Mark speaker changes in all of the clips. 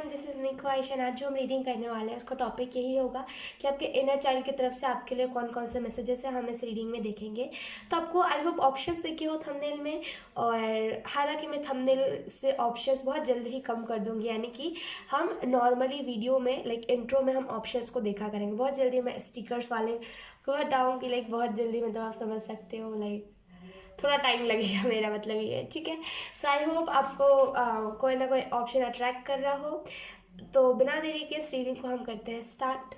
Speaker 1: Everyone, this is निको आयशन। आज जो हम रीडिंग करने वाले हैं उसका टॉपिक यही होगा कि आपके इनर चाइल्ड की तरफ से आपके लिए कौन कौन से मैसेजेस हैं हम इस रीडिंग में देखेंगे। तो आपको आई होप ऑप्शंस देखे हो थंबनेल में, और हालांकि मैं थंबनेल से ऑप्शंस बहुत जल्द ही कम कर दूंगी, यानी कि हम नॉर्मली वीडियो में इंट्रो में हम ऑप्शंस को देखा करेंगे। बहुत जल्दी मैं स्टिकर्स वाले को हटाऊँगी, बहुत जल्दी, मतलब आप समझ सकते हो, थोड़ा टाइम लगेगा, मेरा मतलब ये है, ठीक है। सो आई होप आपको कोई ना कोई ऑप्शन अट्रैक्ट कर रहा हो। तो बिना देरी के इस रीडिंग को हम करते हैं start.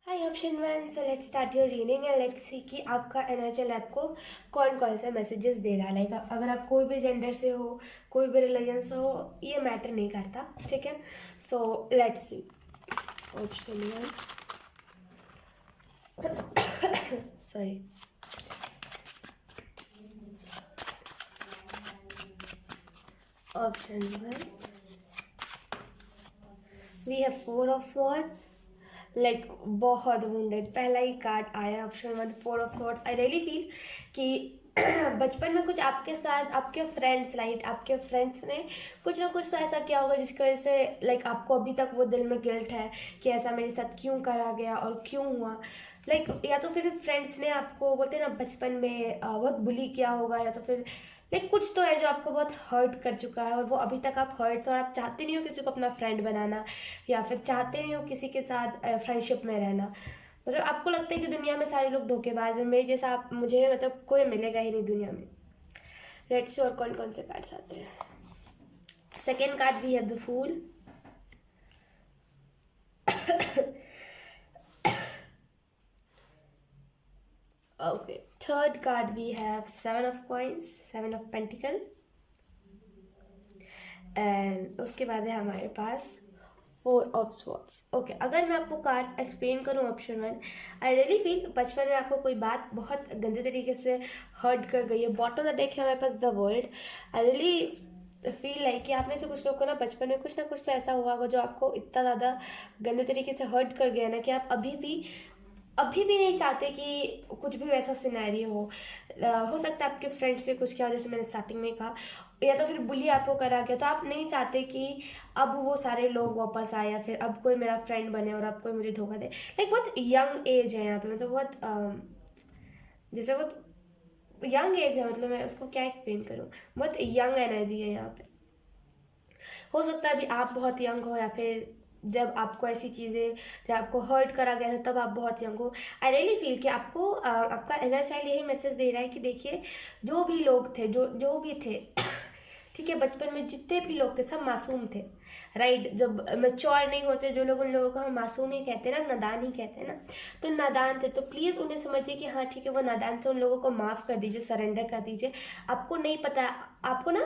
Speaker 1: Hi option one, so let's start your reading and let's see कि आपका एनर्जी आपको कौन कौन से मैसेजेस दे रहा है। अगर आप कोई भी जेंडर से हो, कोई भी रिलीजन से हो, ये मैटर नहीं करता, ठीक है। So let's see option one. Sorry. Option one, we have four of swords, बहुत वुंडेड। पहला ही कार्ड आया option one, four of swords. I really feel कि बचपन में कुछ आपके साथ आपके फ्रेंड्स आपके फ्रेंड्स ने कुछ ना कुछ तो ऐसा किया होगा जिसकी वजह से आपको अभी तक वो दिल में गिल्ट है कि ऐसा मेरे साथ क्यों करा गया और क्यों हुआ। या तो फिर फ्रेंड्स ने आपको, बोलते हैं ना, बचपन में बहुत बुली किया होगा, या तो फिर कुछ तो है जो आपको बहुत हर्ट कर चुका है और वो अभी तक आप हर्ट हो और आप चाहते नहीं हो किसी को अपना फ्रेंड बनाना, या फिर चाहते नहीं हो किसी के साथ फ्रेंडशिप में रहना। मतलब आपको लगता है कि दुनिया में सारे लोग धोखेबाज हैं, मेरे जैसा आप मुझे कोई मिलेगा ही नहीं दुनिया में। लेट्स सी और कौन कौन से कार्ड्स आते हैं। Second card we have the fool. Okay, third card we have seven of coins, seven of pentacles, and उसके बाद है हमारे पास फोर ऑफ स्वॉर्ड्स। ओके, अगर मैं आपको कार्ड्स एक्सप्लेन करूँ option one, I really feel बचपन में आपको कोई बात बहुत गंदे तरीके से हर्ट कर गई है। बॉटम ऑफ द डेक है हमारे पास the world. I really feel कि आप में से कुछ लोग को ना बचपन में कुछ ना कुछ तो ऐसा हुआ होगा जो आपको इतना ज़्यादा गंदे तरीके से हर्ट कर गया ना कि आप अभी भी नहीं चाहते कि कुछ भी वैसा सिनेरियो हो सकता है आपके फ्रेंड से कुछ किया, जैसे मैंने स्टार्टिंग में कहा, या तो फिर बुली आपको करा गया, तो आप नहीं चाहते कि अब वो सारे लोग वापस आए, या फिर अब कोई मेरा फ्रेंड बने और अब कोई मुझे धोखा दे। बहुत यंग एज है यहाँ पे, मतलब जैसे बहुत यंग एज है, मतलब मैं उसको क्या एक्सप्लेन करूँ, बहुत यंग एनर्जी है यहाँ पे। हो सकता है अभी आप बहुत यंग हो, या फिर जब आपको ऐसी चीज़ें, जब आपको हर्ट करा गया था तब आप बहुत यंग हो। आई रियली फील कि आपको आपका इनर चाइल्ड यही मैसेज दे रहा है कि देखिए, जो भी लोग थे, जो भी थे ठीक है, बचपन में जितने भी लोग थे सब मासूम थे, राइट। जब मैच्योर नहीं होते जो लोग, उन लोगों को हम मासूम ही कहते हैं ना, नादान ही कहते हैं ना। तो नादान थे, तो प्लीज़ उन्हें समझिए कि हाँ ठीक है, वो नादान थे, उन लोगों को माफ़ कर दीजिए, सरेंडर कर दीजिए। आपको नहीं पता, आपको ना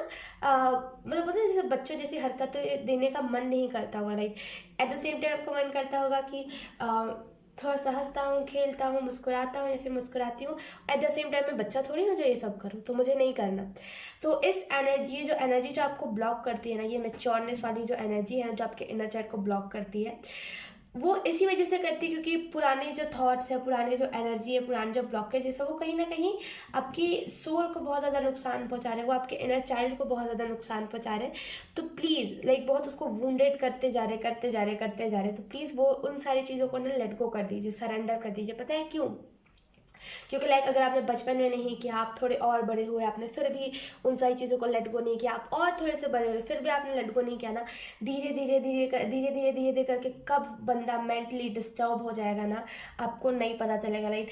Speaker 1: मतलब पता है, जैसे बच्चों जैसी हरकतें देने का मन नहीं करता होगा, right. At the same time आपको मन करता होगा कि थोड़ा सा हंसता हूँ, खेलता हूँ, मुस्कुराता हूँ, या फिर मुस्कुराती हूँ। एट द सेम टाइम मैं बच्चा थोड़ी हूँ जो ये सब करूँ, तो मुझे नहीं करना। तो इस एनर्जी जो आपको ब्लॉक करती है ना, ये मैच्योरनेस वाली जो एनर्जी है जो आपके इनर चाइल्ड को ब्लॉक करती है, वो इसी वजह से करती है क्योंकि पुराने जो थॉट्स है, पुराने जो एनर्जी है, पुराने जो ब्लॉकेज है, वो कहीं ना कहीं आपकी सोल को बहुत ज़्यादा नुकसान पहुंचा रहे हैं, वो आपके इनर चाइल्ड को बहुत ज़्यादा नुकसान पहुंचा रहे हैं। तो प्लीज़ बहुत उसको वुंडेड करते जा रहे, तो प्लीज़ वो उन सारी चीज़ों को ना लेट गो कर दीजिए, सरेंडर कर दीजिए। पता है क्यों? क्योंकि अगर आपने बचपन में नहीं किया, आप थोड़े और बड़े हुए, आपने फिर भी उन सारी चीज़ों को लेट गो नहीं किया, आप और थोड़े से बड़े हुए फिर भी आपने लेट गो नहीं किया ना, धीरे धीरे करके कब बंदा मेंटली डिस्टर्ब हो जाएगा ना, आपको नहीं पता चलेगा, राइट।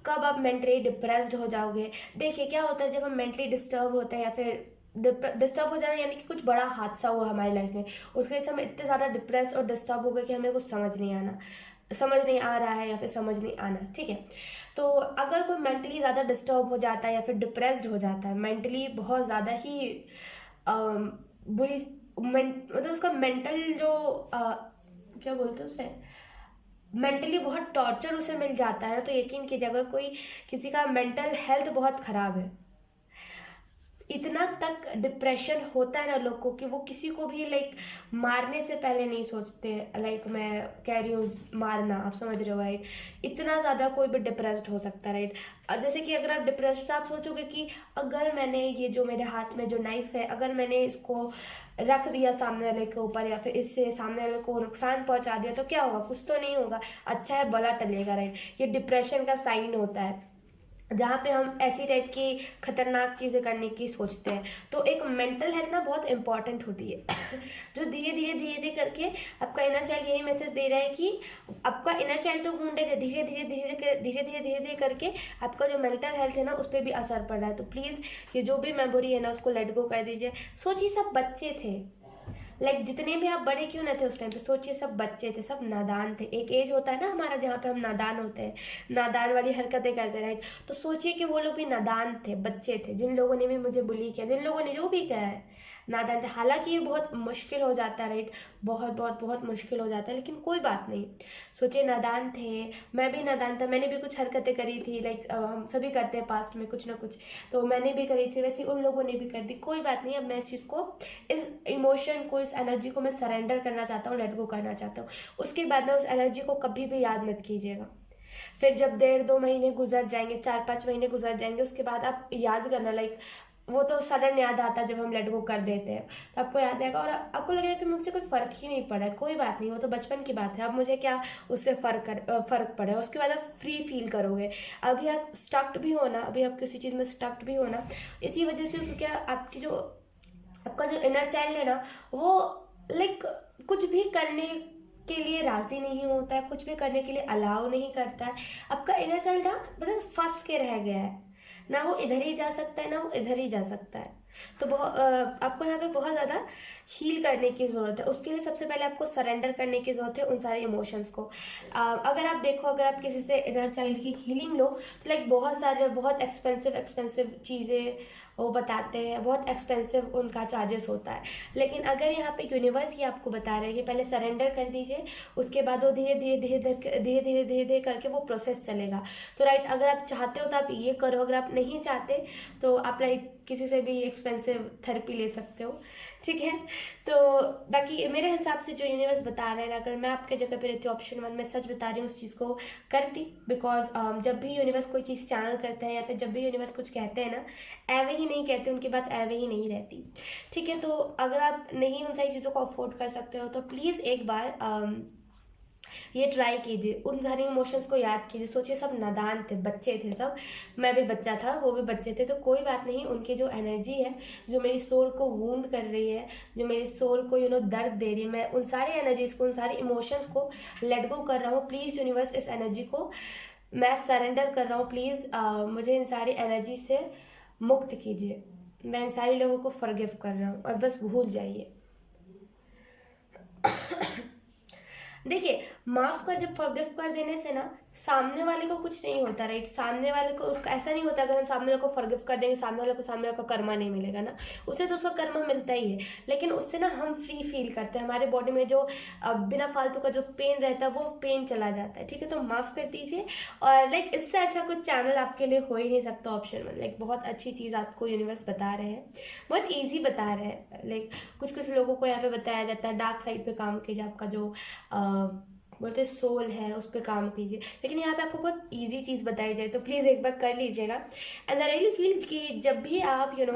Speaker 1: कब आप मेंटली डिप्रेस्ड हो जाओगे। देखिए क्या होता है जब हम मेंटली डिस्टर्ब होते हैं, या फिर डिस्टर्ब हो जाना, यानी कि कुछ बड़ा हादसा हुआ हमारी लाइफ में, उसके वजह से हम इतने ज़्यादा डिप्रेस और डिस्टर्ब हो गए कि हमें कुछ समझ नहीं आ रहा है, या फिर समझ नहीं आना, ठीक है। तो अगर कोई मेंटली ज़्यादा डिस्टर्ब हो जाता है या फिर डिप्रेस्ड हो जाता है, मेंटली बहुत ज़्यादा ही बुरी, मतलब उसका मेंटल जो क्या बोलते हैं उसे, मेंटली बहुत टॉर्चर उसे मिल जाता है ना, तो यकीन कीजिए अगर कोई किसी का मेंटल हेल्थ बहुत ख़राब है, इतना तक डिप्रेशन होता है ना लोग को कि वो किसी को भी लाइक मारने से पहले नहीं सोचते, लाइक मैं कह रही हूँ मारना, आप समझ रहे हो राइट। इतना ज़्यादा कोई भी डिप्रेस्ड हो सकता है राइट। जैसे कि अगर आप डिप्रेस्ड, आप सोचोगे कि अगर मैंने ये जो मेरे हाथ में जो नाइफ है, अगर मैंने इसको रख दिया सामने वाले के ऊपर या फिर इससे सामने वाले को नुकसान पहुंचा दिया तो क्या होगा, कुछ तो नहीं होगा, अच्छा है भला टलेगा राइट। ये डिप्रेशन का साइन होता है जहाँ पे हम ऐसी टाइप की खतरनाक चीज़ें करने की सोचते हैं। तो एक मेंटल हेल्थ ना बहुत इंपॉर्टेंट होती है जो धीरे धीरे करके आपका इनर चाइल्ड यही मैसेज दे रहा है कि आपका इनर चाइल्ड तो वुंडेड है, धीरे धीरे करके आपका जो मेंटल हेल्थ है ना उस पर भी असर पड़ रहा है। तो प्लीज़ ये जो भी मेमोरी है ना उसको लेट गो कर दीजिए। सोचिए सब बच्चे थे, लाइक जितने भी आप बड़े क्यों ना थे उस टाइम पे, सोचिए सब बच्चे थे, सब नादान थे। एक एज होता है ना हमारा जहाँ पे हम नादान होते हैं, नादान वाली हरकतें करते हैं राइट। तो सोचिए कि वो लोग भी नादान थे, बच्चे थे, जिन लोगों ने भी मुझे बुली किया, जिन लोगों ने जो भी किया है, नादान थे। हालांकि ये बहुत मुश्किल हो जाता है राइट, बहुत बहुत बहुत मुश्किल हो जाता है, लेकिन कोई बात नहीं। सोचिए नादान थे, मैं भी नादान था, मैंने भी कुछ हरकतें करी थी, लाइक हम सभी करते हैं पास्ट में कुछ ना कुछ, तो मैंने भी करी थी, वैसे उन लोगों ने भी कर दी। कोई बात नहीं, अब मैं इस चीज़ को, इस इमोशन को, इस एनर्जी को मैं सरेंडर करना चाहता हूँ, लेट गो करना चाहता हूँ। उसके बाद ना उस एनर्जी को कभी भी याद मत कीजिएगा। फिर जब 1.5-2 महीने गुजर जाएंगे, 4-5 महीने गुजर जाएंगे, उसके बाद आप याद करना, लाइक वो तो सडन याद आता है जब हम लेट गो कर देते हैं, तो आपको याद आएगा और आपको लगेगा कि मुझसे कोई फ़र्क ही नहीं पड़ा है। कोई बात नहीं, वो तो बचपन की बात है, अब मुझे क्या उससे फ़र्क पड़ा है। उसके बाद आप फ्री फील करोगे। अभी आप स्टक्ड भी हो ना, अभी आप किसी चीज़ में स्टक्ड भी हो ना, इसी वजह से, क्योंकि आपकी जो, आपका जो इनर चाइल्ड है ना वो लाइक कुछ भी करने के लिए राजी नहीं होता है, कुछ भी करने के लिए अलाउ नहीं करता है। आपका इनर चाइल्ड ना मतलब फंस के रह गया है, ना वो इधर ही जा सकता है ना वो इधर ही जा सकता है। तो आपको यहाँ पे बहुत ज़्यादा हील करने की ज़रूरत है। उसके लिए सबसे पहले आपको सरेंडर करने की ज़रूरत है उन सारे इमोशंस को। अगर आप देखो, अगर आप किसी से इनर चाइल्ड की हीलिंग लो तो लाइक बहुत सारे बहुत एक्सपेंसिव चीज़ें वो बताते हैं, बहुत एक्सपेंसिव उनका चार्जेस होता है। लेकिन अगर यहाँ पे यूनिवर्स ही आपको बता रहे हैं कि पहले सरेंडर कर दीजिए, उसके बाद वो धीरे धीरे करके वो प्रोसेस चलेगा। तो राइट, अगर आप चाहते हो तो आप ये करो, अगर आप नहीं चाहते तो आप राइट किसी से भी एक्सपेंसिव थेरेपी ले सकते हो, ठीक है। तो बाकी मेरे हिसाब से जो यूनिवर्स बता रहे हैं, अगर मैं आपके जगह पे रहती ऑप्शन 1 में सच बता रही हूँ, उस चीज़ को करती। बिकॉज जब भी यूनिवर्स कोई चीज़ चैनल करते हैं या फिर जब भी यूनिवर्स कुछ कहते हैं ना, एवे ही नहीं कहते, उनकी बात एवे ही नहीं रहती, ठीक है। तो अगर आप नहीं उन सारी चीज़ों को अफोर्ड कर सकते हो तो प्लीज़ एक बार ये ट्राई कीजिए, उन सारे इमोशंस को याद कीजिए। सोचिए सब नादान थे, बच्चे थे सब, मैं भी बच्चा था, वो भी बच्चे थे, तो कोई बात नहीं। उनकी जो एनर्जी है, जो मेरी सोल को वूंड कर रही है, जो मेरी सोल को दर्द दे रही है, मैं उन सारे एनर्जीज को, उन सारे इमोशंस को लेट गो कर रहा हूँ। प्लीज़ यूनिवर्स, इस एनर्जी को मैं सरेंडर कर रहा हूँ, प्लीज़ मुझे इन सारी एनर्जी से मुक्त कीजिए। मैं इन सारे लोगों को फॉरगिव कर रहा हूँ और बस भूल जाइए। देखिए, माफ़ कर, जब फॉरगिव कर देने से ना सामने वाले को कुछ नहीं होता राइट। सामने वाले को उसका ऐसा नहीं होता अगर हम सामने वाले को फॉरगिव कर देंगे, सामने वाले को कर्मा नहीं मिलेगा ना, उसे तो उसका कर्मा मिलता ही है। लेकिन उससे ना हम फ्री फील करते हैं, हमारे बॉडी में जो बिना फालतू का जो पेन रहता है वो पेन चला जाता है, ठीक है। तो माफ़ कर दीजिए। और लाइक इससे अच्छा कुछ चैनल आपके लिए हो ही नहीं सकता ऑप्शन में। लाइक बहुत अच्छी चीज़ आपको यूनिवर्स बता रहे हैं, बहुत ईजी बता रहे हैं। लाइक कुछ लोगों को यहाँ पे बताया जाता है डार्क साइड पे काम कीजिए, आपका जो बोलते हैं सोल है उस पर काम कीजिए, लेकिन यहाँ पे आपको बहुत इजी चीज़ बताई जाए तो प्लीज़ एक बार कर लीजिएगा। एंड आई रियली फील कि जब भी आप लेट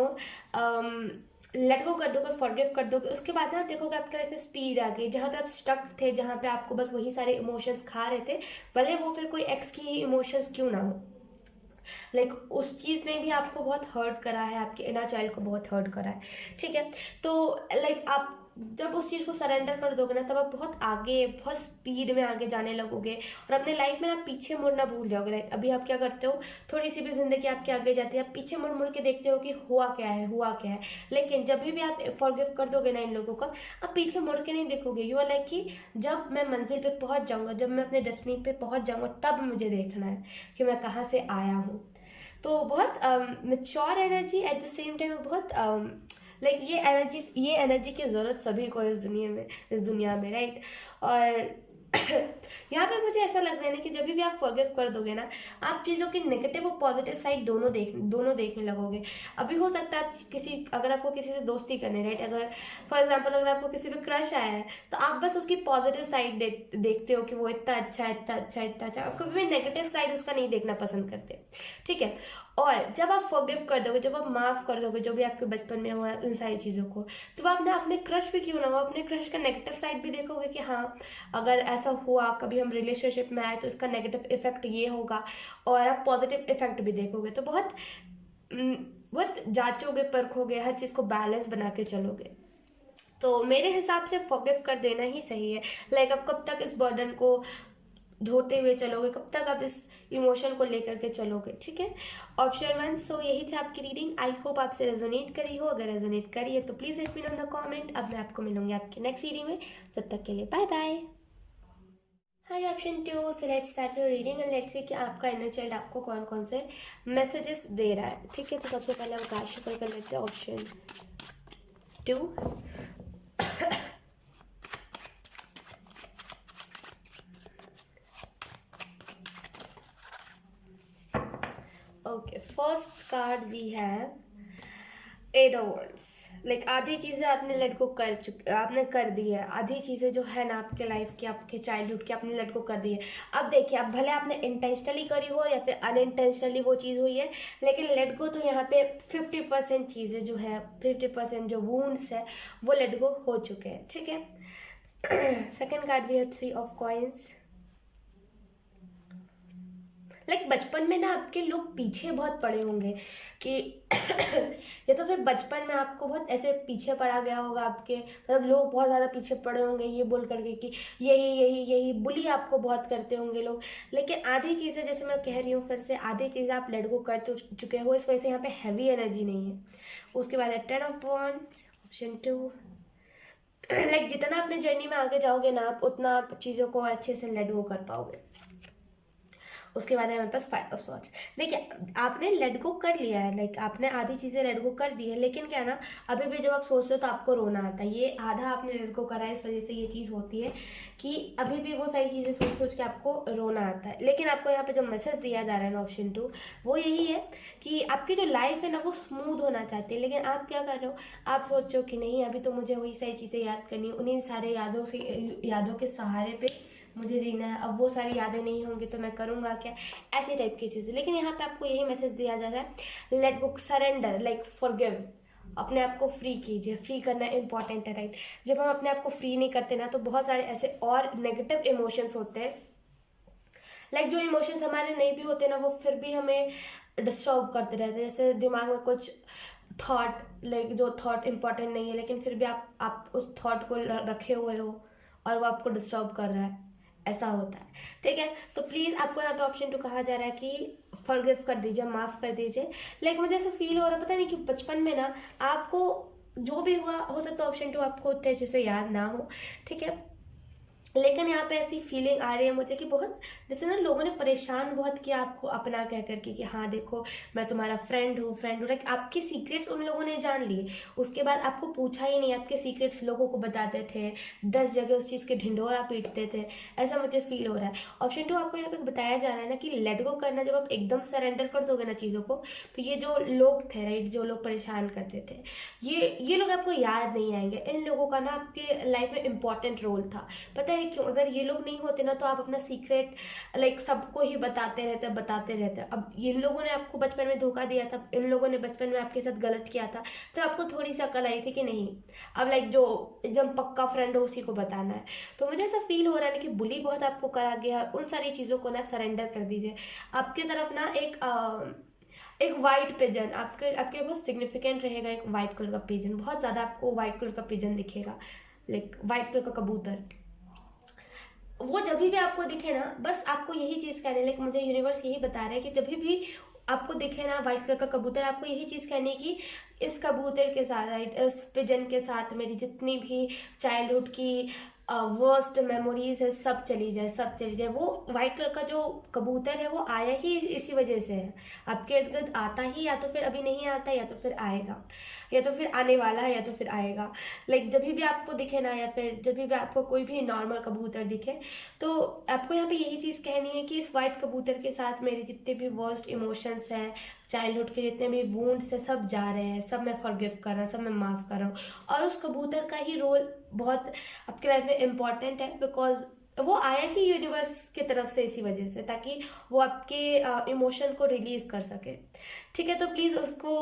Speaker 1: गो कर दोगे, फॉरगिव कर दोगे, उसके बाद ना देखोगे आपके लाइफ में स्पीड आ गई। जहाँ पे आप स्टक थे, जहाँ पे आपको बस वही सारे इमोशंस खा रहे थे, भले वो फिर कोई एक्स की इमोशंस क्यों ना हो, लाइक उस चीज़ ने भी आपको बहुत हर्ट करा है, आपके इनर चाइल्ड को बहुत हर्ट करा है, ठीक है। तो लाइक आप जब उस चीज़ को सरेंडर कर दोगे ना, तब आप बहुत आगे, बहुत स्पीड में आगे जाने लगोगे और अपने लाइफ में आप पीछे मुड़ना भूल जाओगे। लाइक अभी आप क्या करते हो, थोड़ी सी भी जिंदगी आपके आगे जाती है, आप पीछे मुड़ मुड़ के देखते हो कि हुआ क्या है। लेकिन जब भी आप फॉरगिव कर दोगे ना इन लोगों को, आप पीछे मुड़ के नहीं देखोगे। यू आर लाइक कि जब मैं मंजिल पे पहुंच जाऊंगा, जब मैं अपने डेस्टिनी पे पहुंच जाऊंगा, तब मुझे देखना है कि मैं कहाँ से आया हूँ। तो बहुत mature energy, at the same time बहुत लाइक ये एनर्जी की ज़रूरत सभी को इस दुनिया में राइट। और यहाँ पे मुझे ऐसा लग रहा है ना कि जब भी आप फॉरगिव कर दोगे ना, आप चीज़ों की नेगेटिव और पॉजिटिव साइड दोनों देखने लगोगे। अभी हो सकता है आप अगर आपको किसी से दोस्ती करनी, राइट, अगर फॉर एग्जांपल अगर आपको किसी पे क्रश आया है तो आप बस उसकी पॉजिटिव साइड देखते हो कि वो इतना अच्छा है, इतना अच्छा है, इतना अच्छा। आप कभी भी नेगेटिव साइड उसका नहीं देखना पसंद करते, ठीक है। और जब आप फॉरगिव कर दोगे, जब आप माफ़ कर दोगे जो भी आपके बचपन में हुआ है उन सारी चीज़ों को, तो आप ना अपने क्रश पे क्यों ना हो, अपने क्रश का नेगेटिव साइड भी देखोगे कि हाँ, अगर ऐसा हुआ कभी हम रिलेशनशिप में आए तो इसका नेगेटिव इफेक्ट ये होगा, और आप पॉजिटिव इफेक्ट भी देखोगे। तो बहुत जांचोगे, परखोगे, हर चीज़ को बैलेंस बना के चलोगे। तो मेरे हिसाब से फॉरगिव कर देना ही सही है। लाइक आप कब तक इस बर्डन को ढोते हुए चलोगे, कब तक आप इस इमोशन को लेकर के चलोगे, ठीक है। ऑप्शन 1। सो यही थी आपकी रीडिंग। आई होप आपसे रेजोनेट करी हो। अगर रेजोनेट करी है तो please let me know in the comment. अब मैं आपको मिलूंगी आपकी नेक्स्ट रीडिंग में। तब तक के लिए bye bye. Hi option 2। So let's start your reading and let's see कि आपका इनर चाइल्ड आपको कौन कौन से मैसेजेस दे रहा है, ठीक है। तो सबसे पहले हम कार्ड शफल कर लेते हैं option 2। Okay, first card we have 8 of wands। Like आधी चीज़ें आपने लेट गो आपने कर दी है। आधी चीज़ें जो है ना आपके लाइफ की, आपके चाइल्डहुड की, आपने लेट गो कर दी है। अब देखिए, अब भले आपने इंटेंशनली करी हो या फिर अनइंटेंशनली वो चीज़ हुई है, लेकिन लेट गो तो यहाँ पे 50% चीज़ें जो है, 50% जो वूंड्स है वो लेट गो हो चुके हैं, ठीक है। सेकेंड कार्ड भी है 3 ऑफ कॉइन्स। लाइक बचपन में ना आपके लोग पीछे बहुत पड़े होंगे कि या तो फिर बचपन में आपको बहुत ऐसे पीछे पड़ा गया होगा, आपके मतलब लोग बहुत ज़्यादा पीछे पड़े होंगे ये बोल करके कि यही यही यही बुली आपको बहुत करते होंगे लोग। लेकिन आधी चीज़ें, जैसे मैं कह रही हूँ फिर से, आधी चीज़ें आप लेट गो कर चुके हो, इस वजह से यहाँ पे हैवी एनर्जी नहीं है। उसके बाद है 10 ऑफ wands, ऑप्शन 2। लाइक जितना अपने जर्नी में आगे जाओगे ना आप, उतना आप चीज़ों को अच्छे से लेट गो कर पाओगे। उसके बाद है हमारे पास 5 ऑफ सॉर्ड्स। देखिए, आपने लेट गो कर लिया है, लाइक आपने आधी चीज़ें लेट गो कर दी है, लेकिन क्या ना, अभी भी जब आप सोचते हो तो आपको रोना आता है। ये आधा आपने लेट गो करा है, इस वजह से ये चीज़ होती है कि अभी भी वो सारी चीज़ें सोच सोच के आपको रोना आता है। लेकिन आपको यहाँ पे जो मैसेज दिया जा रहा है ना ऑप्शन 2, वो यही है कि आपकी जो लाइफ है ना वो स्मूथ होना चाहती है। लेकिन आप क्या कर रहे हो, आप सोच रहे हो कि नहीं, अभी तो मुझे वही सारी चीज़ें याद करनी है, उन्हीं सारे यादों के सहारे पे मुझे जीना है। अब वो सारी यादें नहीं होंगी तो मैं करूँगा क्या, ऐसी टाइप की चीज़ें। लेकिन यहाँ पे आपको यही मैसेज दिया जा रहा है, let go, surrender, like forgive. अपने आप को फ्री कीजिए। फ्री करना इंपॉर्टेंट है, राइट। जब हम अपने आप को फ्री नहीं करते ना, तो बहुत सारे ऐसे और नेगेटिव इमोशंस होते हैं, लाइक जो इमोशंस हमारे नहीं भी होते ना, वो फिर भी हमें डिस्टर्ब करते रहते हैं। जैसे दिमाग में कुछ थॉट, लाइक जो थॉट इम्पॉर्टेंट नहीं है, लेकिन फिर भी आप उस थॉट को रखे हुए हो और वो आपको डिस्टर्ब कर रहा है, ऐसा होता है, ठीक है। तो प्लीज़ आपको यहाँ पे ऑप्शन 2 कहा जा रहा है कि फॉरगिव कर दीजिए, माफ़ कर दीजिए। लाइक मुझे ऐसा फील हो रहा है, पता नहीं कि बचपन में ना आपको जो भी हुआ, हो सकता है ऑप्शन 2 आपको उतने अच्छे से याद ना हो, ठीक है। लेकिन यहाँ पे ऐसी फीलिंग आ रही है मुझे कि बहुत, जैसे ना लोगों ने परेशान बहुत किया आपको अपना कह करके कि हाँ देखो मैं तुम्हारा फ्रेंड हूँ, लाइक आपके सीक्रेट्स उन लोगों ने जान लिए। उसके बाद आपको पूछा ही नहीं, आपके सीक्रेट्स लोगों को बताते थे, 10 जगह उस चीज़ के ढिंढोरा पीटते थे, ऐसा मुझे फील हो रहा है। ऑप्शन 2 आपको यहाँ पे बताया जा रहा है ना कि लेट गो करना, जब आप एकदम सरेंडर कर दोगे ना चीज़ों को, तो ये जो लोग थे, राइट, जो लोग परेशान करते थे, ये लोग आपको याद नहीं आएंगे। इन लोगों का ना आपके लाइफ में इंपॉर्टेंट रोल था। पता है क्यों? अगर ये लोग नहीं होते ना, तो आप अपना सीक्रेट लाइक सबको ही बताते रहते। अब इन लोगों ने आपको बचपन में धोखा दिया था, इन लोगों ने बचपन में आपके साथ गलत किया था, तो आपको थोड़ी सी अकल आई थी कि नहीं, अब लाइक जो एकदम पक्का फ्रेंड हो उसी को बताना है। तो मुझे ऐसा फील हो रहा है ना कि बुली बहुत आपको करा गया। उन सारी चीज़ों को ना सरेंडर कर दीजिए। आपके तरफ ना एक वाइट पिजन आपके बहुत सिग्निफिकेंट रहेगा। एक वाइट कलर का पिजन, बहुत ज़्यादा आपको वाइट कलर का पिजन दिखेगा, लाइक वाइट कलर का कबूतर। वो जब भी आपको दिखे ना, बस आपको यही चीज़ कहनी है, लाइक मुझे यूनिवर्स यही बता रहा है कि जब भी आपको दिखे ना वाइट कलर का कबूतर, आपको यही चीज़ कहनी है कि इस कबूतर के साथ, राइट, इस पिजन के साथ मेरी जितनी भी चाइल्डहुड की वर्स्ट मेमोरीज है सब चली जाए, सब चली जाए। वो वाइट कलर का जो कबूतर है वो आया ही इसी वजह से है, आपके इर्द गिर्द आता ही, या तो फिर अभी नहीं आता, या तो फिर आएगा, या तो फिर आने वाला है, या तो फिर आएगा। लाइक जब भी आपको दिखे ना, या फिर जब भी आपको कोई भी नॉर्मल कबूतर दिखे, तो आपको यहाँ पे यही चीज़ कहनी है कि इस वाइट कबूतर के साथ मेरे जितने भी वर्स्ट इमोशंस हैं, चाइल्डहुड के जितने भी वूंड्स है, सब जा रहे हैं, सब मैं फॉरगिव कर रहा हूँ, सब मैं माफ़ कर रहा हूँ। और उस कबूतर का ही रोल बहुत आपके लाइफ में इम्पॉर्टेंट है, बिकॉज वो आया ही यूनिवर्स की तरफ से इसी वजह से, ताकि वो आपके इमोशन को रिलीज़ कर सके। ठीक है, तो प्लीज़ उसको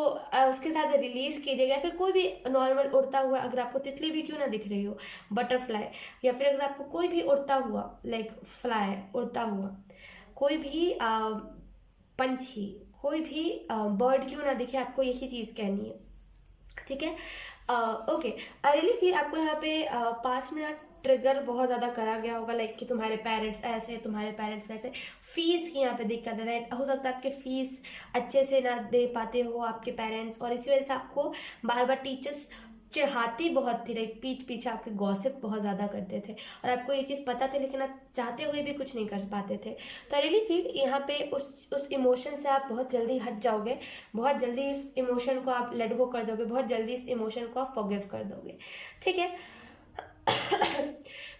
Speaker 1: उसके साथ रिलीज़ कीजिएगा। फिर कोई भी नॉर्मल उड़ता हुआ, अगर आपको तितली भी क्यों ना दिख रही हो, बटरफ्लाई, या फिर अगर आपको कोई भी उड़ता हुआ लाइक फ्लाई, उड़ता हुआ कोई भी पंछी, कोई भी बर्ड क्यों ना दिखे, आपको यही चीज़ कहनी है। ठीक है, ओके। आई रियली फील आपको यहाँ पे 5 मिनट ट्रिगर बहुत ज़्यादा करा गया होगा, लाइक कि तुम्हारे पेरेंट्स ऐसे, तुम्हारे पेरेंट्स वैसे। फीस की यहाँ पे दिक्कत है, राइट? हो सकता है आपके फीस अच्छे से ना दे पाते हो आपके पेरेंट्स, और इसी वजह से आपको बार बार टीचर्स चिढ़ाती बहुत थी, लाइक पीछे आपके गॉसिप बहुत ज़्यादा करते थे, और आपको ये चीज़ पता थी, लेकिन आप चाहते हुए भी कुछ नहीं कर पाते थे। तो आई रियली फील यहाँ पे उस इमोशन से आप बहुत जल्दी हट जाओगे, बहुत जल्दी इस इमोशन को आप लेट गो कर दोगे, बहुत जल्दी इस इमोशन को आप फॉरगिव कर दोगे। ठीक है,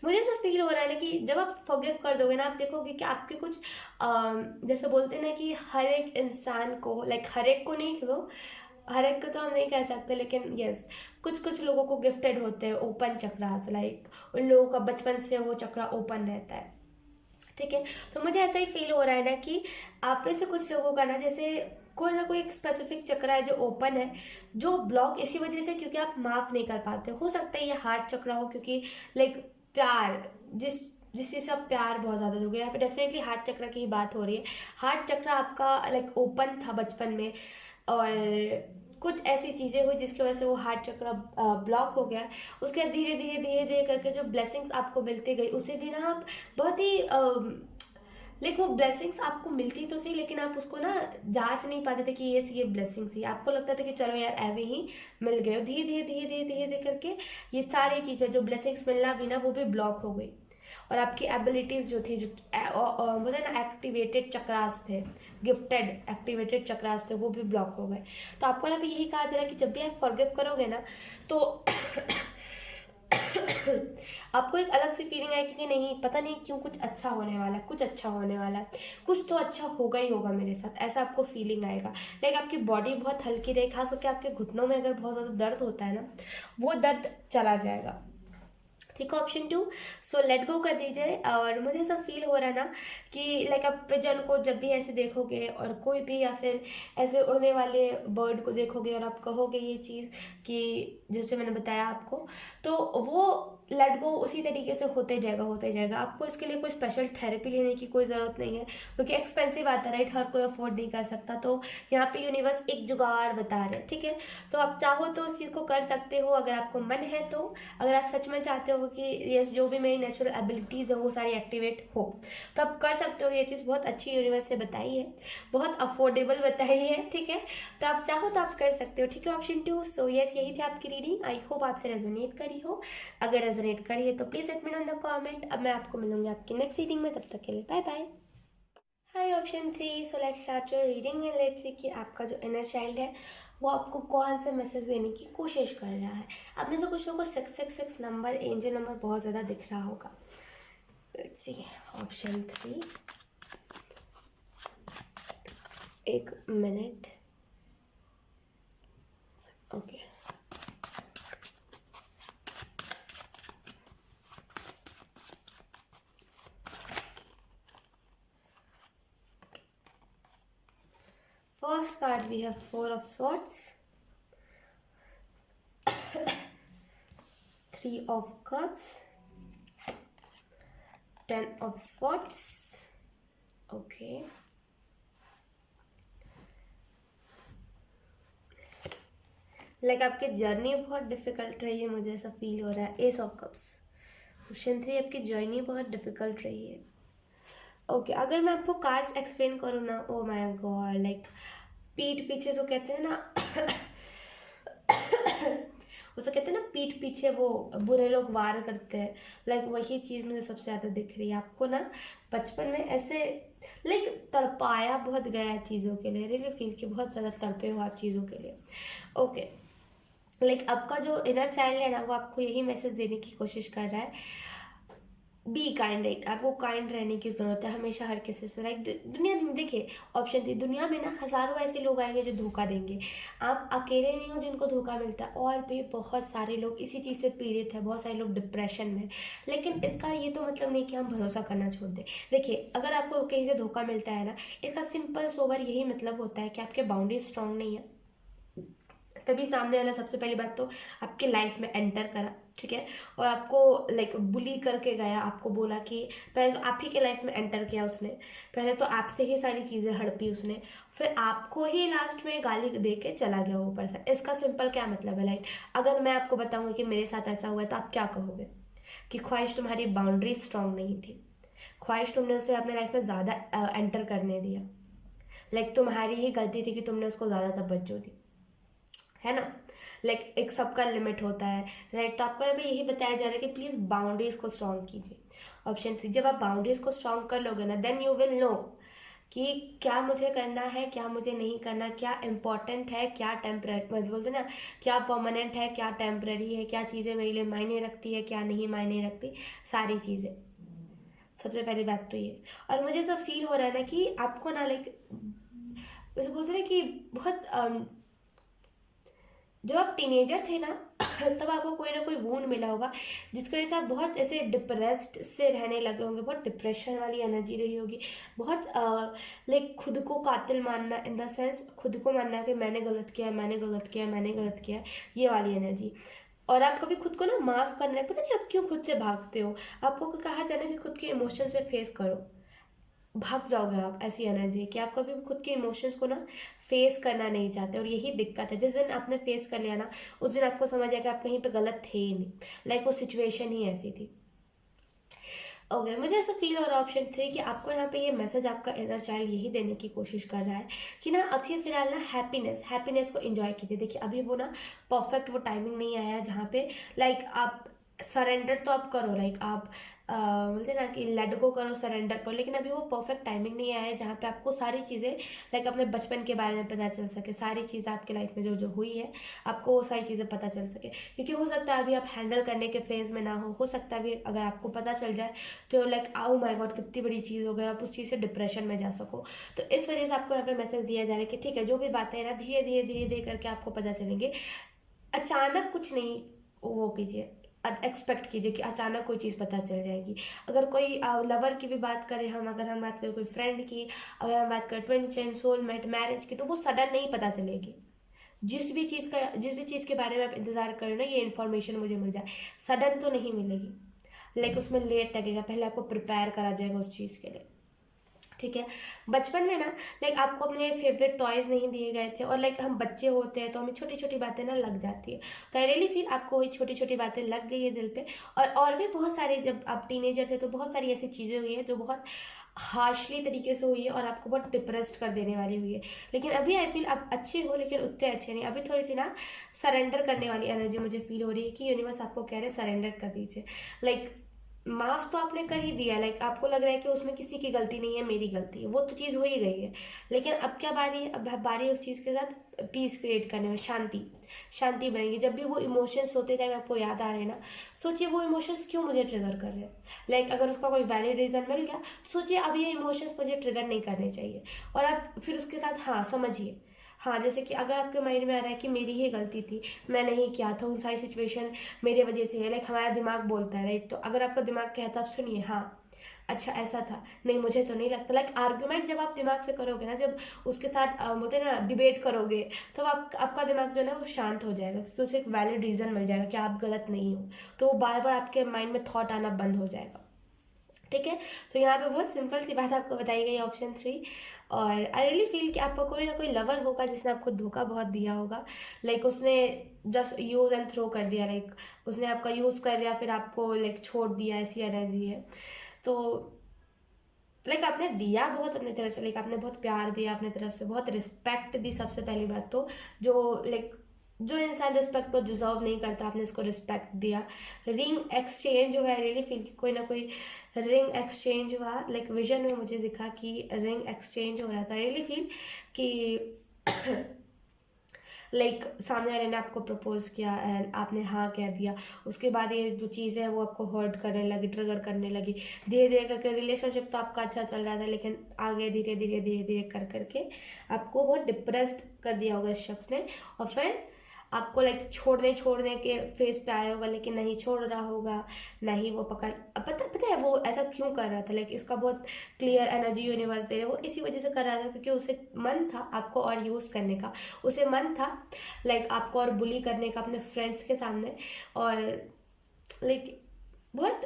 Speaker 1: मुझे ऐसा फील हो रहा है ना कि जब आप फॉरगिव कर दोगे ना, आप देखोगे कि आपके कुछ जैसे बोलते हैं ना कि हर एक इंसान को, लाइक हर एक को नहीं, सुनो, हर एक को तो हम नहीं कह सकते, लेकिन यस, कुछ कुछ लोगों को गिफ्टेड होते हैं ओपन चक्रास, लाइक उन लोगों का बचपन से वो चक्रा ओपन रहता है। ठीक है, तो मुझे ऐसा ही फील हो रहा है ना कि आप में से कुछ लोगों का ना, जैसे कोई ना कोई एक स्पेसिफिक चक्र है जो ओपन है, जो ब्लॉक इसी वजह से क्योंकि आप माफ़ नहीं कर पाते। हो सकता है ये हार्ट चक्र हो, क्योंकि लाइक प्यार, जिस चीज़ से आप प्यार बहुत ज़्यादा दोगे, यहाँ पे डेफिनेटली हार्ट चक्र की ही बात हो रही है। हार्ट चक्र आपका लाइक ओपन था बचपन में, और कुछ ऐसी चीज़ें हुई जिसकी वजह से वो हार्ट चक्र ब्लॉक हो गया। उसके बाद धीरे धीरे धीरे धीरे करके जो ब्लेसिंग्स आपको मिलती गई, उसे भी ना आप बहुत ही लाइक वो ब्लेसिंग्स आपको मिलती तो थी, लेकिन आप उसको ना जांच नहीं पाते थे कि ये ब्लेसिंग्स ही, आपको लगता था कि चलो यार ऐवे ही मिल गए। धीरे धीरे धीरे धीरे धीरे धीरे करके ये सारी चीज़ें जो ब्लेसिंग्स मिलना भी ना, वो भी ब्लॉक हो गई, और आपकी एबिलिटीज़ जो थी, जो बोलते हैं ना एक्टिवेटेड चक्रास थे, गिफ्टेड एक्टिवेटेड चक्रास थे, वो भी ब्लॉक हो गए। तो आपको यहाँ पे यही कहा जा रहा है कि जब भी आप फॉरगिव करोगे ना, तो आपको एक अलग सी फीलिंग आएगी कि नहीं, पता नहीं क्यों कुछ अच्छा होने वाला है, कुछ अच्छा होने वाला है, कुछ तो अच्छा होगा ही होगा मेरे साथ, ऐसा आपको फीलिंग आएगा। लाइक आपकी बॉडी बहुत हल्की रहे, खास करके आपके घुटनों में अगर बहुत ज़्यादा दर्द होता है ना, वो दर्द चला जाएगा। ठीक है, ऑप्शन 2, सो लेट गो कर दीजिए। और मुझे ऐसा फील हो रहा है ना कि लाइक आप पिजन को जब भी ऐसे देखोगे, और कोई भी या फिर ऐसे उड़ने वाले बर्ड को देखोगे, और आप कहोगे ये चीज़ कि जैसे मैंने बताया आपको, तो वो लेट गो उसी तरीके से होते जाएगा, होते जाएगा। आपको इसके लिए कोई स्पेशल थेरेपी लेने की कोई ज़रूरत नहीं है, क्योंकि एक्सपेंसिव आता है, राइट? हर कोई अफोर्ड नहीं कर सकता। तो यहाँ पे यूनिवर्स एक जुगाड़ बता रहे हैं, ठीक है? तो आप चाहो तो उस चीज़ को कर सकते हो, अगर आपको मन है तो। अगर आप सच में चाहते हो कि यस, जो भी मेरी नेचुरल एबिलिटीज़ है वो सारी एक्टिवेट हो, तो आप कर सकते हो। ये चीज़ बहुत अच्छी यूनिवर्स ने बताई है, बहुत अफोर्डेबल बताई है, ठीक है? तो आप चाहो तो आप कर सकते हो, ठीक है? ऑप्शन 2। सो यस, यही थी आपकी रीडिंग। आई होप आपसे रेजोनेट करी हो। अगर रेजोनेट करी है तो please let me know in the comment. अब मैं आपको मिलूंगी आपकी नेक्स्ट रीडिंग में, तब तक के लिए bye bye. Hi option 3, so let's start your reading and let's see कि आपका जो इनर चाइल्ड है वो आपको कौन से मैसेज देने की कोशिश कर रहा है। आप में से कुछ लोगों को 666 नंबर, एंजल नंबर बहुत ज़्यादा दिख रहा होगा। लेट्स सी ऑप्शन 3, एक minute, okay. First card we have 4 of Swords, 3 of Cups, 10 of Swords, okay. Like आपकी जर्नी बहुत डिफ़िकल्ट रही है, मुझे ऐसा फील हो रहा है। एस ऑफ कप्स, ऑप्शन 3, आपकी जर्नी बहुत डिफ़िकल्ट रही है, ओके। अगर मैं आपको कार्ड्स एक्सप्लेन करूँ ना, ओ माय गॉड, लाइक पीठ पीछे तो कहते हैं ना उसे कहते हैं ना पीठ पीछे वो बुरे लोग वार करते हैं, लाइक वही चीज़ मुझे सबसे ज़्यादा दिख रही है आपको ना बचपन में ऐसे लाइक तड़पाया बहुत गया है चीज़ों के लिए, रियली फील कि बहुत ज़्यादा तड़पे हो आप चीज़ों के लिए। ओके, लाइक आपका जो इनर चाइल्ड है ना वो आपको यही मैसेज देने की कोशिश कर रहा है, बी काइंड, राइट। आपको काइंड रहने की ज़रूरत है हमेशा हर किसी से, लाइक दुनिया में देखिए ऑप्शन थी, दुनिया में ना हज़ारों ऐसे लोग आएंगे जो धोखा देंगे, आप अकेले नहीं हो जिनको धोखा मिलता है, और भी बहुत सारे लोग इसी चीज़ से पीड़ित है, बहुत सारे लोग डिप्रेशन में। लेकिन इसका ये तो मतलब नहीं कि हम भरोसा करना छोड़ दें। देखिए अगर आपको कहीं से धोखा मिलता है ना, इसका सिंपल सोवर यही मतलब होता है कि आपके बाउंड्री स्ट्रांग नहीं है, तभी सामने वाला सबसे पहली बात तो आपके लाइफ में एंटर करा, ठीक है, और आपको लाइक बुली करके गया, आपको बोला कि पहले तो आप ही के लाइफ में एंटर किया उसने, पहले तो आपसे ही सारी चीज़ें हड़पी उसने, फिर आपको ही लास्ट में गाली दे के चला गया ऊपर से। इसका सिंपल क्या मतलब है, लाइक अगर मैं आपको बताऊंगी कि मेरे साथ ऐसा हुआ है तो आप क्या कहोगे कि ख्वाहिश तुम्हारी बाउंड्री स्ट्रांग नहीं थी, ख्वाहिश तुमने उसे अपने लाइफ में ज़्यादा एंटर करने दिया, लाइक तुम्हारी ही गलती थी कि तुमने उसको ज़्यादा तवज्जो दी, है ना। लाइक एक सबका लिमिट होता है, राइट। तो आपको यहाँ पे यही बताया जा रहा है कि प्लीज़ बाउंड्रीज को स्ट्रॉन्ग कीजिए। ऑप्शन 3, जब आप बाउंड्रीज को स्ट्रॉन्ग कर लोगे ना, देन यू विल नो कि क्या मुझे करना है, क्या मुझे नहीं करना, क्या इम्पोर्टेंट है, क्या टेम्पररी, मतलब बोलते ना, क्या परमानेंट है, क्या टेम्पररी है, क्या चीज़ें मेरे लिए मायने रखती है, क्या नहीं मायने रखती, सारी चीज़ें। सबसे पहली बात तो ये, और मुझे ऐसा फील हो रहा है ना कि आपको ना लाइक वैसे बोलते ना कि बहुत जब आप टीनेजर थे ना तब आपको कोई ना कोई वूंड मिला होगा जिसकी वजह से आप बहुत ऐसे डिप्रेस्ड से रहने लगे होंगे, बहुत डिप्रेशन वाली एनर्जी रही होगी, बहुत लाइक खुद को कातिल मानना, इन द सेंस खुद को मानना कि मैंने गलत किया है, मैंने गलत किया है, मैंने गलत किया है, ये वाली एनर्जी। और आप कभी खुद को ना माफ़ करना है, पता नहीं आप क्यों खुद से भागते हो, आपको कहा जाना है कि खुद के इमोशन से फेस करो, भाग जाओगे आप, ऐसी एनर्जी कि आप कभी भी खुद के इमोशंस को ना फेस करना नहीं चाहते, और यही दिक्कत है। जिस दिन आपने फेस कर लिया ना, उस दिन आपको समझ आएगा आप कहीं पे गलत थे ही नहीं, लाइक वो सिचुएशन ही ऐसी थी। ओके, मुझे ऐसा फील हो रहा है ऑप्शन 3 कि आपको यहाँ पे ये मैसेज आपका इनर चाइल्ड यही देने की कोशिश कर रहा है कि ना अभी फिलहाल ना हैप्पीनेस को एंजॉय कीजिए। देखिए अभी वो ना परफेक्ट वो टाइमिंग नहीं आया है जहाँ पे लाइक आप सरेंडर तो आप करो, लाइक आप बोलते हैं ना कि लेट गो करो, सरेंडर करो, लेकिन अभी वो परफेक्ट टाइमिंग नहीं आया है जहाँ पे आपको सारी चीज़ें लाइक अपने बचपन के बारे में पता चल सके, सारी चीज़ें आपके लाइफ में जो जो हुई है आपको वो सारी चीज़ें पता चल सके, क्योंकि हो सकता है अभी आप हैंडल करने के फेज़ में ना हो सकता है अभी अगर आपको पता चल जाए तो लाइक आओ माय गॉड कितनी बड़ी चीज़ हो गई, आप उस चीज़ से डिप्रेशन में जा सको। तो इस वजह से आपको यहाँ पे मैसेज दिया जा रहा है कि ठीक है, जो भी बातें हैं ना धीरे धीरे धीरे धीरे करके आपको पता चलेंगे, अचानक कुछ नहीं वो कीजिए, एक्सपेक्ट कीजिए कि अचानक कोई चीज़ पता चल जाएगी। अगर कोई लवर की भी बात करें हम, अगर हम बात करें कोई फ्रेंड की, अगर हम बात करें ट्विन फ्लेम, सोलमेट, मैरिज की, तो वो सडन नहीं पता चलेगी। जिस भी चीज़ के बारे में आप इंतज़ार कर रहे हो ना, ये इन्फॉर्मेशन मुझे मिल जाए, सडन तो नहीं मिलेगी, लाइक उसमें लेट लगेगा, पहले आपको प्रिपेयर करा जाएगा उस चीज़ के लिए, ठीक है। बचपन में ना लाइक आपको अपने फेवरेट टॉयज़ नहीं दिए गए थे, और लाइक हम बच्चे होते हैं तो हमें छोटी छोटी बातें ना लग जाती है, तो आई रियली फील आपको वही छोटी छोटी बातें लग गई है दिल पे। और भी बहुत सारी, जब आप टीनेजर थे तो बहुत सारी ऐसी चीज़ें हुई है जो बहुत हार्शली तरीके से हुई है और आपको बहुत डिप्रेस्ड कर देने वाली हुई है, लेकिन अभी आई फील आप अच्छे हो, लेकिन उतने अच्छे नहीं, अभी थोड़ी सी ना सरेंडर करने वाली एनर्जी मुझे फील हो रही है कि यूनिवर्स आपको कह रहे सरेंडर कर दीजिए। लाइक माफ़ तो आपने कर ही दिया, लाइक आपको लग रहा है कि उसमें किसी की गलती नहीं है, मेरी गलती है, वो तो चीज़ हो ही गई है, लेकिन अब क्या बारी है, अब बारी है उस चीज़ के साथ पीस क्रिएट करने में, शांति बनेगी। जब भी वो इमोशंस होते टाइम आपको याद आ रहे हैं ना, सोचिए वो इमोशंस क्यों मुझे ट्रिगर कर रहे हैं, लाइक अगर उसका कोई वैलिड रीज़न मिल गया, सोचिए अब ये इमोशंस मुझे ट्रिगर नहीं करने चाहिए, और आप फिर उसके साथ हाँ समझिए, हाँ जैसे कि अगर आपके माइंड में आ रहा है कि मेरी ही गलती थी, मैं नहीं किया था, उन सारी सिचुएशन मेरे वजह से है, लाइक हमारा दिमाग बोलता है, राइट। तो अगर आपका दिमाग कहता है आप सुनिए, हाँ अच्छा ऐसा था, नहीं मुझे तो नहीं लगता, लाइक आर्ग्यूमेंट जब आप दिमाग से करोगे ना, जब उसके साथ बोलते हैं ना डिबेट करोगे, तो आपका दिमाग जो है ना वो शांत हो जाएगा, तो उसे एक वैलिड रीज़न मिल जाएगा कि आप गलत नहीं हो, तो वो बार बार आपके माइंड में थॉट आना बंद हो जाएगा, ठीक है। तो यहाँ पे बहुत सिंपल सी बात आपको बताई गई ऑप्शन 3। और आई रियली फील कि आपको कोई ना कोई लवर होगा जिसने आपको धोखा बहुत दिया होगा, लाइक उसने जस्ट यूज़ एंड थ्रो कर दिया, लाइक उसने आपका यूज़ कर लिया फिर आपको लाइक छोड़ दिया, ऐसी एनर्जी है। तो लाइक आपने दिया बहुत अपनी तरफ से, लाइक आपने बहुत प्यार दिया अपनी तरफ से, बहुत रिस्पेक्ट दी सबसे पहली बात तो, जो लाइक जो इंसान रिस्पेक्ट को डिजर्व नहीं करता आपने उसको रिस्पेक्ट दिया। रिंग एक्सचेंज हुआ, रियली फील कि कोई ना कोई रिंग एक्सचेंज हुआ, लाइक विजन में मुझे दिखा कि रिंग एक्सचेंज हो रहा था। रियली फील कि लाइक सामने वाले ने आपको प्रपोज किया एंड आपने हाँ कह दिया, उसके बाद ये जो चीज़ है वो आपको हर्ट करने लगी, ट्रिगर करने लगी। धीरे धीरे करके रिलेशनशिप तो आपका अच्छा चल रहा था, लेकिन आगे धीरे धीरे धीरे धीरे कर करके आपको बहुत डिप्रेस्ड कर दिया होगा इस शख्स ने, और फिर आपको लाइक छोड़ने के फेस पे आया होगा, लेकिन नहीं छोड़ रहा होगा, नहीं वो पकड़। अब पता है वो ऐसा क्यों कर रहा था, लाइक इसका बहुत क्लियर एनर्जी यूनिवर्स दे रहे, वो इसी वजह से कर रहा था क्योंकि उसे मन था आपको और यूज़ करने का, उसे मन था लाइक आपको और बुली करने का अपने फ्रेंड्स के सामने। और लाइक बहुत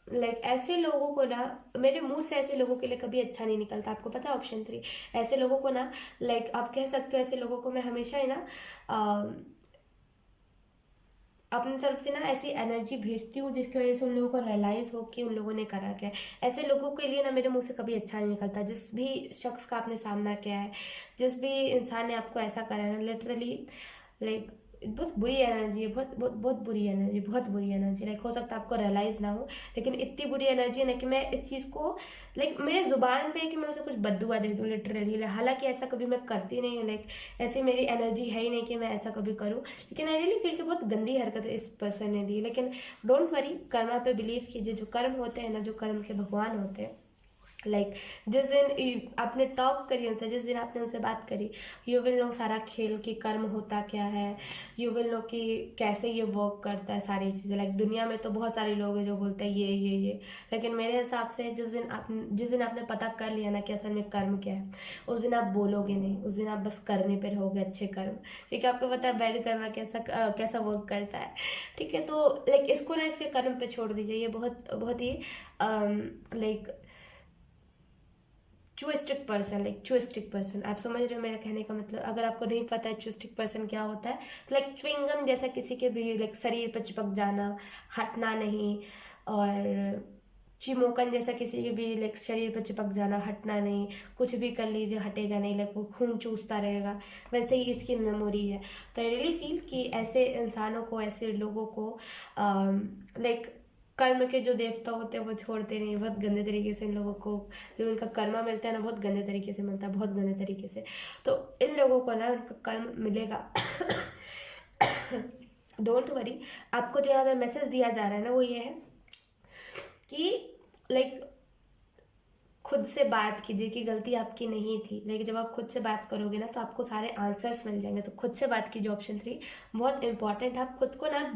Speaker 1: लाइक ऐसे लोगों को ना, मेरे मुंह से ऐसे लोगों के लिए कभी अच्छा नहीं निकलता, आपको पता है ऑप्शन 3। ऐसे लोगों को ना, लाइक आप कह सकते हो ऐसे लोगों को मैं हमेशा ही ना अपनी तरफ से ना ऐसी एनर्जी भेजती हूँ जिसकी वजह से उन लोगों को रियलाइज़ हो कि उन लोगों ने करा क्या है। ऐसे लोगों के लिए ना मेरे मुंह से कभी अच्छा नहीं निकलता। जिस भी शख्स का आपने सामना किया है, जिस भी इंसान ने आपको ऐसा करा है ना, लिटरली लाइक बहुत बुरी एनर्जी है, बहुत बुरी एनर्जी, बहुत बुरी एनर्जी। लाइक हो सकता है आपको रियलाइज़ ना हो, लेकिन इतनी बुरी एनर्जी है ना कि मैं इस चीज़ को लाइक मेरे ज़ुबान पे है कि मैं उसे कुछ बद्दुआ दे दूँ लिटरली। हालांकि ऐसा कभी मैं करती नहीं हूँ, लाइक ऐसी मेरी एनर्जी है ही नहीं कि मैं ऐसा कभी करूँ, लेकिन आई रियली फील कि बहुत गंदी हरकत इस पर्सन ने दी। लेकिन डोंट वरी, कर्मा पे बिलीव कीजिए। जो कर्म होते हैं ना, जो कर्म के भगवान होते हैं, लाइक जिस दिन आपने टॉक करी उनसे, जिस दिन आपने उनसे बात करी, यू विल नो सारा खेल कि कर्म होता क्या है। यू विल नो कि कैसे ये वर्क करता है सारी चीज़ें। लाइक दुनिया में तो बहुत सारे लोग हैं जो बोलते हैं ये, लेकिन मेरे हिसाब से जिस दिन आपने पता कर लिया ना कि असल में कर्म क्या है, उस दिन आप बोलोगे नहीं, उस दिन आप बस करने पर रहोगे अच्छे कर्म, क्योंकि आपको पता है बैड कर्म कैसा वर्क करता है। ठीक है, तो लाइक इसको ना इसके कर्म पे छोड़ दीजिए। ये बहुत ही लाइक चुइस्टिक पर्सन, आप समझ रहे हो मेरा कहने का मतलब। अगर आपको नहीं पता है चुइस्टिक पर्सन क्या होता है, तो लाइक च्युइंगम जैसा किसी के भी लाइक शरीर पर चिपक जाना, हटना नहीं, और चिमोकन जैसा किसी के भी लाइक शरीर पर चिपक जाना, हटना नहीं, कुछ भी कर लीजिए हटेगा नहीं, लाइक वो खून चूसता रहेगा, वैसे ही इसकी मेमोरी है। तो आई रियली फील कि ऐसे इंसानों को, ऐसे लोगों को लाइक कर्म के जो देवता होते हैं वो छोड़ते नहीं, बहुत गंदे तरीके से इन लोगों को जो उनका कर्मा मिलता है ना, बहुत गंदे तरीके से मिलता है, बहुत गंदे तरीके से। तो इन लोगों को ना उनका कर्म मिलेगा। डोंट वरी, आपको जो यहाँ पे मैसेज दिया जा रहा है ना वो ये है कि लाइक खुद से बात कीजिए कि गलती आपकी नहीं थी। लेकिन जब आप खुद से बात करोगे ना तो आपको सारे आंसर्स मिल जाएंगे। तो खुद से बात कीजिए, ऑप्शन 3 बहुत इंपॉर्टेंट। आप खुद को ना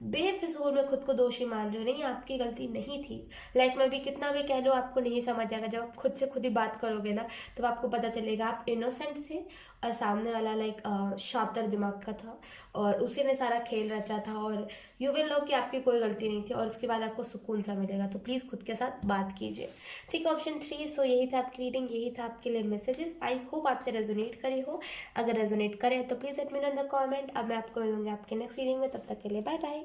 Speaker 1: बेफिजूल में खुद को दोषी मान रहे हो, नहीं आपकी गलती नहीं थी। लाइक मैं भी कितना भी कह लो आपको नहीं समझ आएगा। जब आप खुद से खुद ही बात करोगे ना तो आपको पता चलेगा आप इनोसेंट थे और सामने वाला लाइक शातिर दिमाग का था और उसी ने सारा खेल रचा था, और यू विल नो कि आपकी कोई गलती नहीं थी, और उसके बाद आपको सुकून सा मिलेगा। तो प्लीज़ खुद के साथ बात कीजिए। ठीक है, ऑप्शन 3। सो यही था आपकी रीडिंग, यही था आपके लिए मैसेजेस। आई होप आपसे रेजोनेट करे हो। अगर रेजोनेट करे तो please let me know in the comment. अब मैं आपको मिलूंगी आपके नेक्स्ट रीडिंग में, तब तक के लिए बाय बाय।